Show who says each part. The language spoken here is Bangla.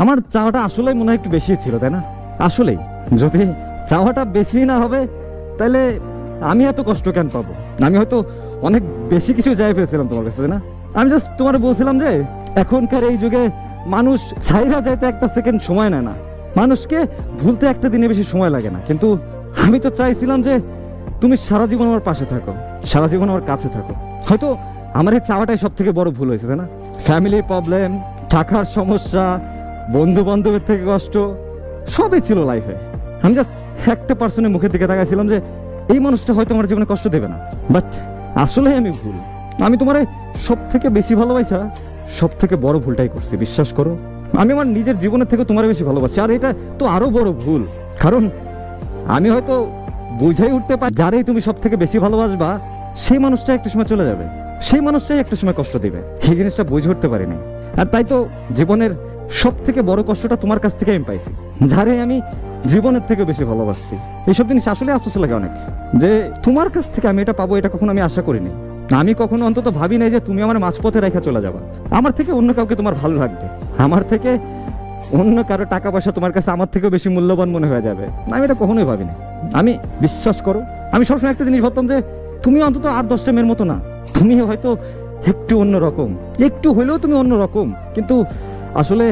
Speaker 1: আমার চাওয়াটা আসলেই মনে হয় একটু বেশি ছিল, তাই না? আসলেই যদি চাওয়াটা বেশি না হবে তাহলে আমি এত কষ্ট কেন পাবো? আমি হয়তো অনেক বেশি কিছু চাই ফেলছিলাম তোমার কাছে, তাই না? আমি জাস্ট তোমার বলছিলাম যে এখনকার এই যুগে মানুষ ছাইরা যাইতে একটা সেকেন্ড সময় নেয় না, মানুষকে ভুলতে একটা দিনে বেশি সময় লাগে না। কিন্তু আমি তো চাইছিলাম যে তুমি সারা জীবন আমার পাশে থাকো, সারা জীবন আমার কাছে থাকো। হয়তো আমার এই চাওয়াটাই সব থেকে বড় ভুল হয়েছে, তাই না? ফ্যামিলির প্রবলেম, টাকার সমস্যা, বন্ধু বান্ধবের থেকে কষ্ট, সবই ছিল লাইফে। আমি জাস্ট একটা পার্সনের মুখের দিকে তাকাইছিলাম যে এই মানুষটা হয়তো আমার জীবনে কষ্ট দেবে না। বাট আসলে আমি ভুল। আমি তোমার সব থেকে বেশি ভালোবাসা সব থেকে বড় ভুলটাই করছি, বিশ্বাস করো। আমি আমার নিজের জীবনের থেকে তোমার বেশি ভালোবাসি, আর এটা তো আরো বড় ভুল। কারণ আমি হয়তো বুঝাই উঠতে পারি যারাই তুমি সব থেকে বেশি ভালোবাসবা সেই মানুষটা একটা সময় চলে যাবে, সেই মানুষটাই একটা সময় কষ্ট দিবে। এই জিনিসটা বুঝে উঠতে পারিনি। আর তাই তো জীবনের সব থেকে বড় কষ্টটা তোমার কাছ থেকে আমি পাইছি, যারে আমি জীবনের থেকে বেশি ভালোবাসছি। এইসব জিনিস আসলে আফসোস লাগে অনেক, যে তোমার কাছ থেকে আমি এটা পাবো, এটা কখনো আমি আশা করিনি। আমি কখনো অন্তত ভাবি নাই যে তুমি আমার মাঝপথে রেখে চলে যাবা। আমার থেকে অন্য কাউকে তোমার ভালো লাগবে, আমার থেকে অন্য কারো টাকা পয়সা তোমার কাছে আমার থেকেও বেশি মূল্যবান মনে হয়ে যাবে। আমি এটা কখনোই ভাবিনি। আমি, বিশ্বাস করো, আমি সবসময় একটা জিনিস ভাবতাম যে তুমি অন্তত 8-10টা মেয়ের মতো না, তুমি হয়তো একটু অন্যরকম, একটু হইলেও তুমি অন্যরকম। কিন্তু আসলে